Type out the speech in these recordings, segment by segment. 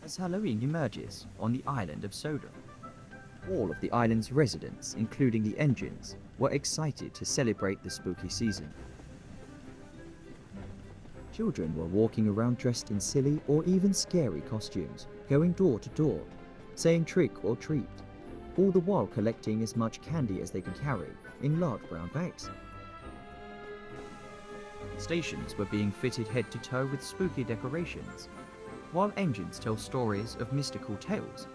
As Halloween emerges on the island of Sodor, all of the island's residents, including the engines, were excited to celebrate the spooky season. Children were walking around dressed in silly or even scary costumes, going door to door, saying trick or treat, all the while collecting as much candy as they could carry in large brown bags. Stations were being fitted head to toe with spooky decorations, while engines tell stories of mystical tales,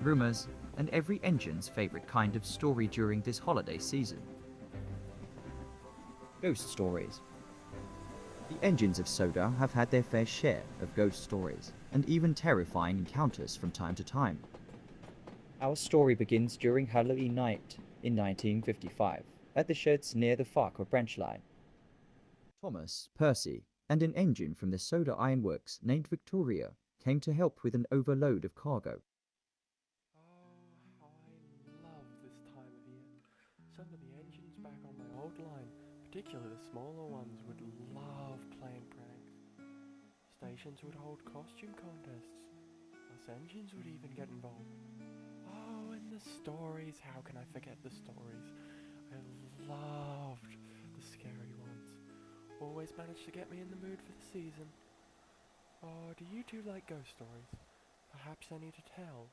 rumors, and every engine's favorite kind of story during this holiday season. Ghost stories. The engines of Sodor have had their fair share of ghost stories, and even terrifying encounters from time to time. Our story begins during Halloween night in 1955, at the sheds near the Farquhar branch line. Thomas, Percy, and an engine from the Sodor Ironworks named Victoria came to help with an overload of cargo. Oh, how I love this time of year. Some of the engines back on my old line, particularly the smaller ones, would love playing pranks. Stations would hold costume contests. Us engines would even get involved. Oh, and the stories. How can I forget the stories? I loved the scary ones. Always managed to get me in the mood for the season. Oh, do you two like ghost stories? Perhaps any to tell?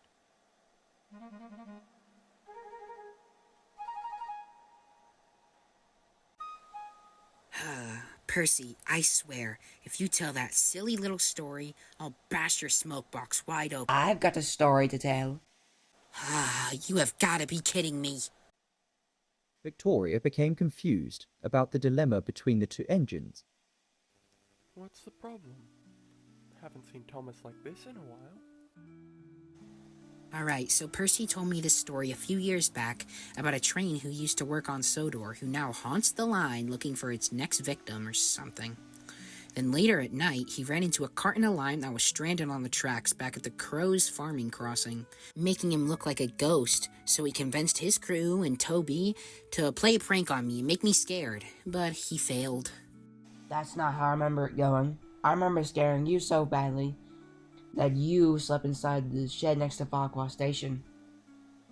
Percy, I swear, if you tell that silly little story, I'll bash your smoke box wide open. I've got a story to tell. You have got to be kidding me. Victoria became confused about the dilemma between the two engines. What's the problem? Haven't seen Thomas like this in a while. Alright, so Percy told me this story a few years back about a train who used to work on Sodor who now haunts the line looking for its next victim or something. Then later at night, he ran into a carton of lime that was stranded on the tracks back at the Crow's farming crossing, making him look like a ghost, so he convinced his crew and Toby to play a prank on me and make me scared, but he failed. That's not how I remember it going. I remember scaring you so badly that you slept inside the shed next to Farquhar Station.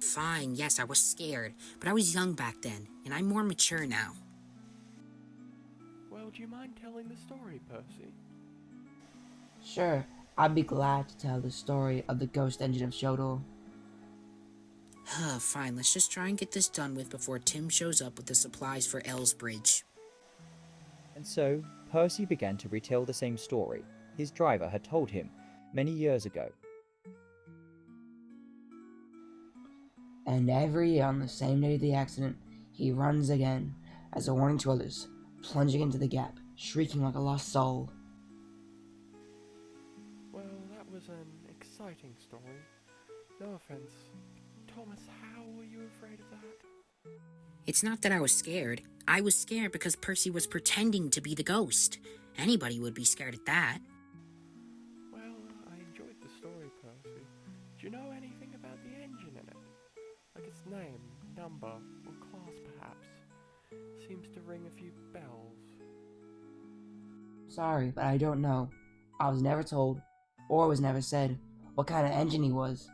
Fine, yes, I was scared, but I was young back then, and I'm more mature now. Well, do you mind telling the story, Percy? Sure, I'd be glad to tell the story of the ghost engine of Sodor. Fine, let's just try and get this done with before Tim shows up with the supplies for Elsbridge. And so, Percy began to retell the same story his driver had told him many years ago. And every year on the same day of the accident, he runs again, as a warning to others, plunging into the gap, shrieking like a lost soul. Well, that was an exciting story. No offense. Thomas, how were you afraid of that? It's not that I was scared. I was scared because Percy was pretending to be the ghost. Anybody would be scared at that. Well, I enjoyed the story, Percy. Do you know anything about the engine in it? Like its name, number, or class perhaps? Seems to ring a few bells. Sorry, but I don't know. I was never told, or was never said, what kind of engine he was.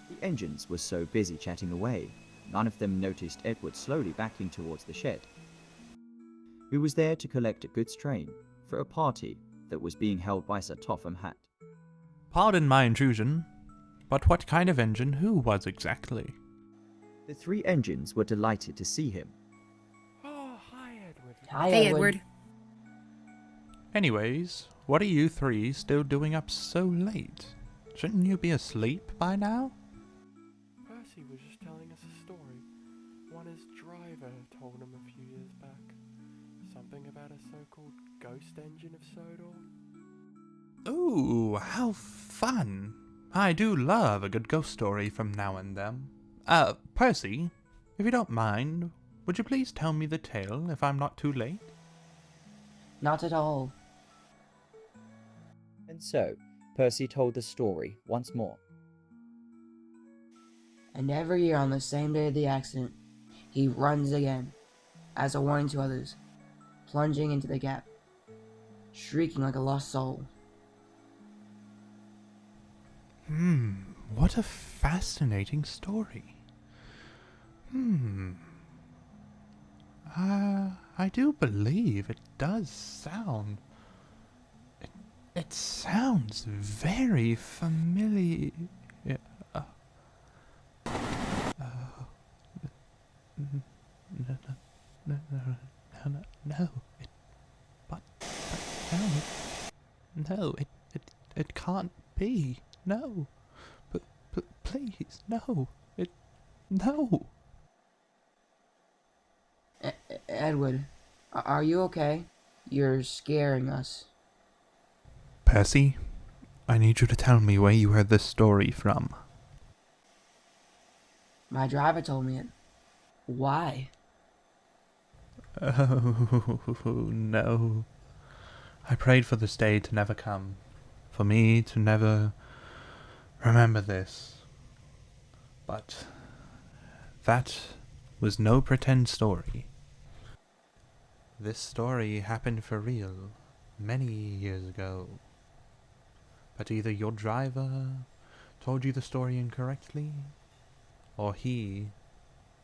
The engines were so busy chatting away, none of them noticed Edward slowly backing towards the shed. He was there to collect a goods train for a party that was being held by Sir Topham Hatt. Pardon my intrusion, but what kind of engine who was exactly? The three engines were delighted to see him. Oh, hi, Edward. Hi, Hey, Edward. Anyways, what are you three still doing up so late? Shouldn't you be asleep by now? Percy was just telling us a story. One his driver told him a few years back. Something about a so-called ghost engine of Sodor. Ooh, how fun! I do love a good ghost story from now and then. Percy, if you don't mind, would you please tell me the tale if I'm not too late? Not at all. And so, Percy told the story once more. And every year on the same day of the accident, he runs again, as a warning to others, plunging into the gap, shrieking like a lost soul. What a fascinating story. I do believe it does sound... It sounds very familiar. No, it can't be. No, but please, no, no. Edward, are you okay? You're scaring us. Percy, I need you to tell me where you heard this story from. My driver told me it. Why? Oh, no. I prayed for this day to never come, for me to never remember this. But that was no pretend story. This story happened for real many years ago. But either your driver told you the story incorrectly, or he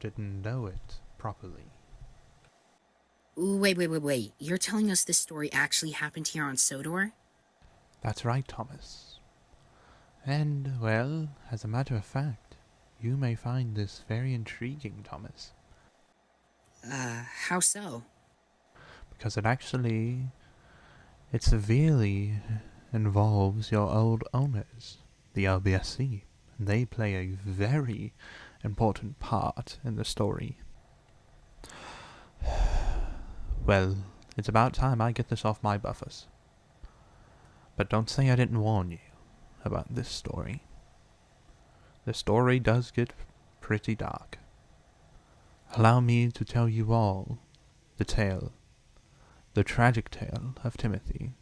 didn't know it properly. Wait. You're telling us this story actually happened here on Sodor? That's right, Thomas. And, well, as a matter of fact, you may find this very intriguing, Thomas. How so? Because it severely involves your old owners, the LBSC. They play a very important part in the story. Well, it's about time I get this off my buffers. But don't say I didn't warn you about this story. The story does get pretty dark. Allow me to tell you all the tale, the tragic tale of Timothy,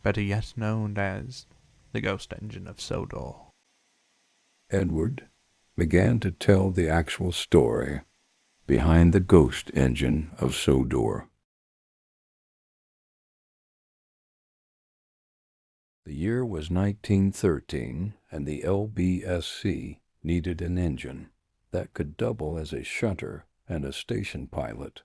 better yet known as the ghost engine of Sodor. Edward began to tell the actual story behind the ghost engine of Sodor. The year was 1913, and the LBSC needed an engine that could double as a shunter and a station pilot,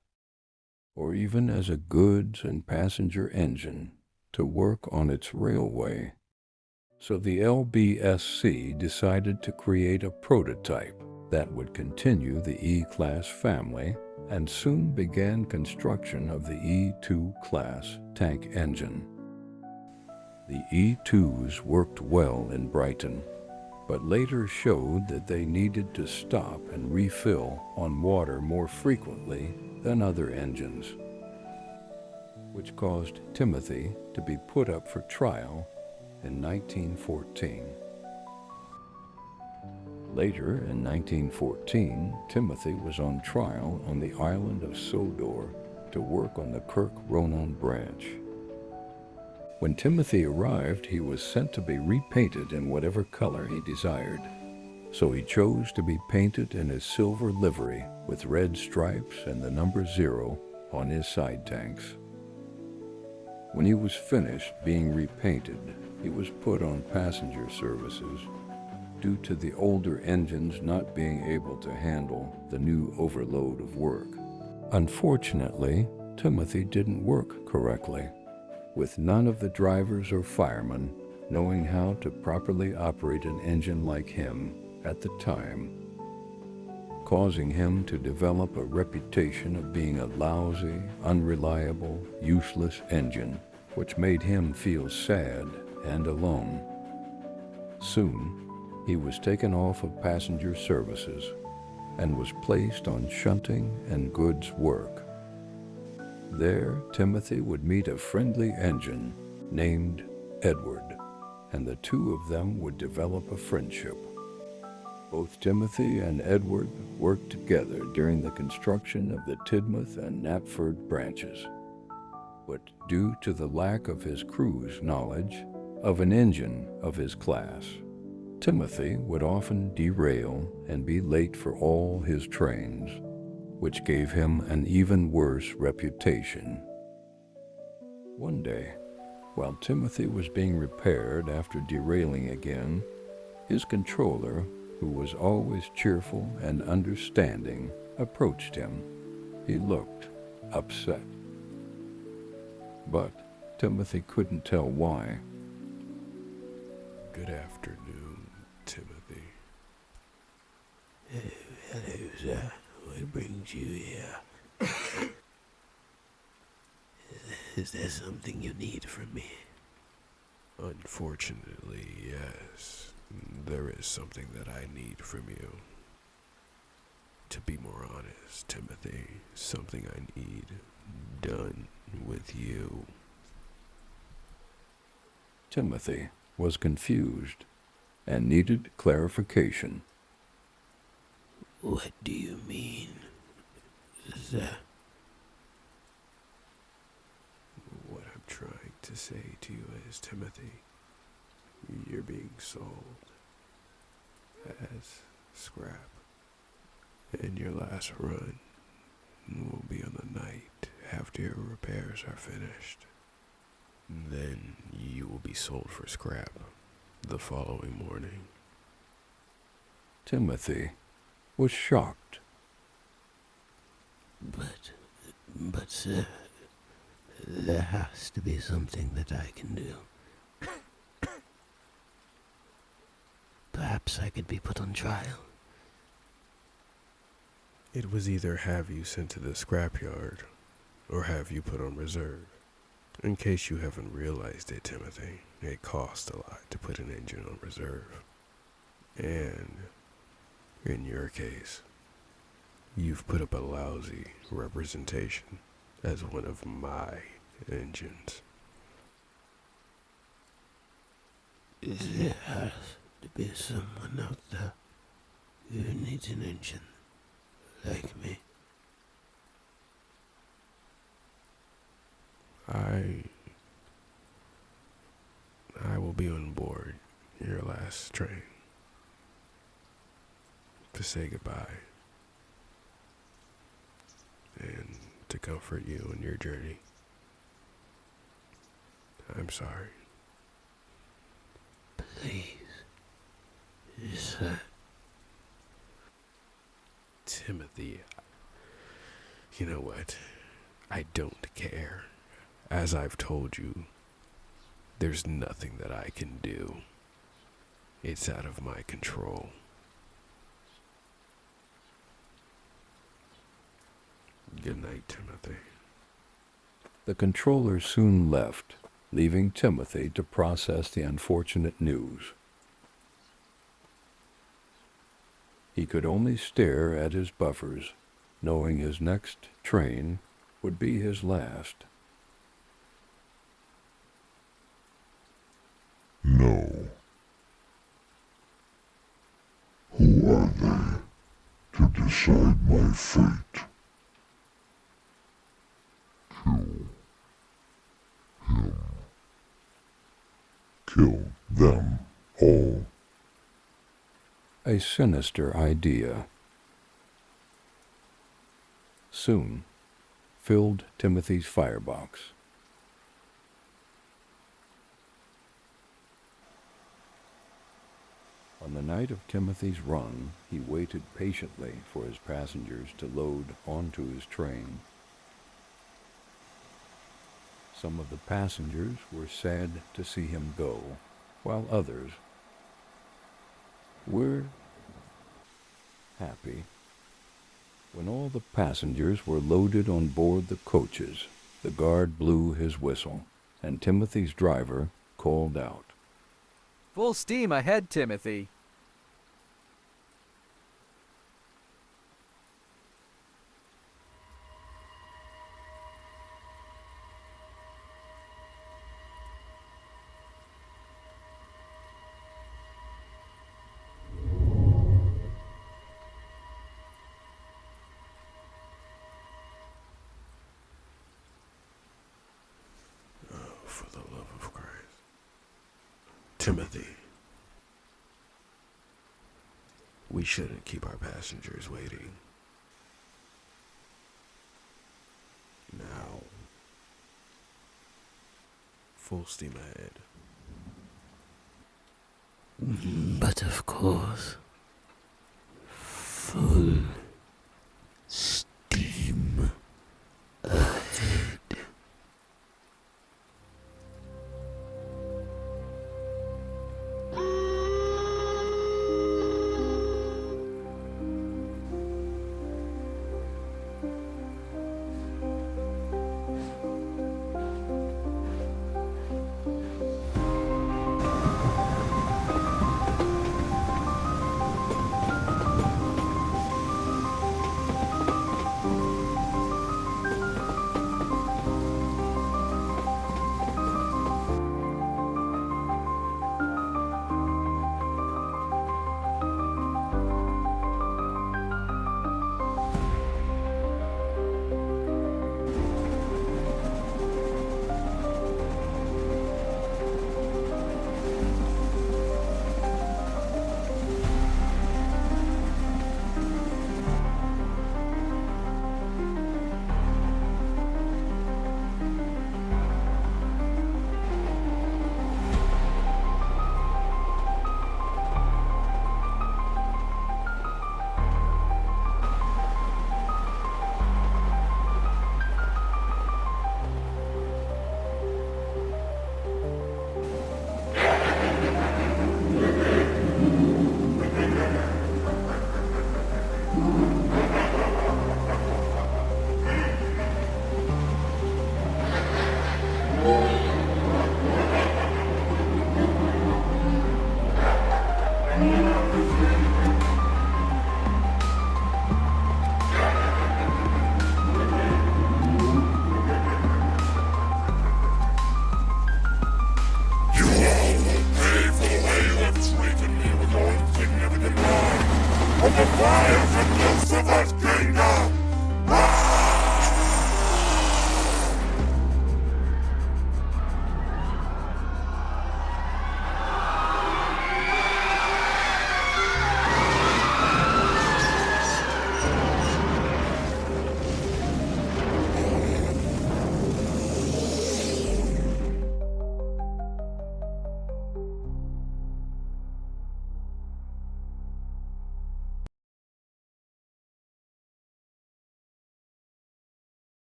or even as a goods and passenger engine to work on its railway. So the LBSC decided to create a prototype that would continue the E-class family, and soon began construction of the E2 class tank engine. The E2s worked well in Brighton, but later showed that they needed to stop and refill on water more frequently than other engines, which caused Timothy to be put up for trial in 1914. Later, in 1914, Timothy was on trial on the island of Sodor to work on the Kirk Ronan branch. When Timothy arrived, he was sent to be repainted in whatever color he desired. So he chose to be painted in his silver livery with red stripes and the number 0 on his side tanks. When he was finished being repainted, he was put on passenger services due to the older engines not being able to handle the new overload of work. Unfortunately, Timothy didn't work correctly, with none of the drivers or firemen knowing how to properly operate an engine like him at the time, causing him to develop a reputation of being a lousy, unreliable, useless engine, which made him feel sad and alone. Soon, he was taken off of passenger services and was placed on shunting and goods work. There, Timothy would meet a friendly engine named Edward, and the two of them would develop a friendship. Both Timothy and Edward worked together during the construction of the Tidmouth and Knapford branches. But due to the lack of his crew's knowledge of an engine of his class, Timothy would often derail and be late for all his trains, which gave him an even worse reputation. One day, while Timothy was being repaired after derailing again, his controller, who was always cheerful and understanding, approached him. He looked upset, but Timothy couldn't tell why. Good afternoon, Timothy. Hello, sir. What brings you here? Is there something you need from me? Unfortunately, yes. There is something that I need from you. To be more honest, Timothy, something I need done with you. Timothy was confused and needed clarification. What do you mean, sir? What I'm trying to say to you is, Timothy, you're being sold as scrap. And your last run will be on the night after your repairs are finished. Then you will be sold for scrap the following morning. Timothy was shocked. But sir, there has to be something that I can do. Perhaps I could be put on trial. It was either have you sent to the scrapyard or have you put on reserve. In case you haven't realized it, Timothy, it costs a lot to put an engine on reserve. And in your case, you've put up a lousy representation as one of my engines. There has to be someone out there who needs an engine like me. I will be on board your last train to say goodbye and to comfort you in your journey. I'm sorry. Please, sir. Timothy, you know what? I don't care. As I've told you, there's nothing that I can do. It's out of my control. Good night, Timothy. The controller soon left, leaving Timothy to process the unfortunate news. He could only stare at his buffers, knowing his next train would be his last. No. Who decide my fate. Kill them all. A sinister idea. Soon filled Timothy's firebox. On the night of Timothy's run, he waited patiently for his passengers to load onto his train. Some of the passengers were sad to see him go, while others were happy. When all the passengers were loaded on board the coaches, the guard blew his whistle, and Timothy's driver called out, "Full steam ahead, Timothy." For the love of Christ. Timothy. We shouldn't keep our passengers waiting. Now. Full steam ahead. But of course, full steam ahead.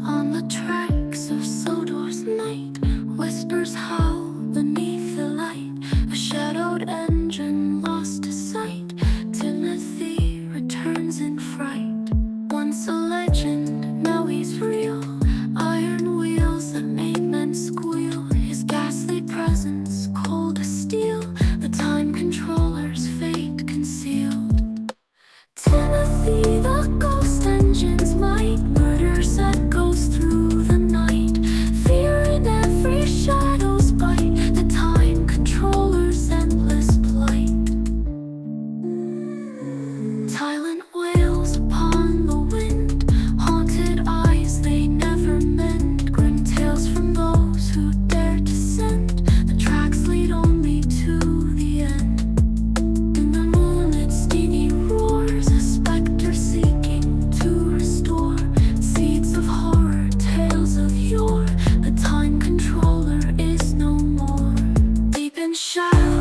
On the tracks of Sodor's night, whispers howl beneath the light. A shadowed engine lost to sight. Timothy returns in fright. Once a legend, now he's real. Iron wheels that made men squeal. His ghastly presence, cold as steel. The time controller's fate concealed. Timothy, the ghost engine's might. Murders echoes through the night. Fear in every shadow's bite. shadow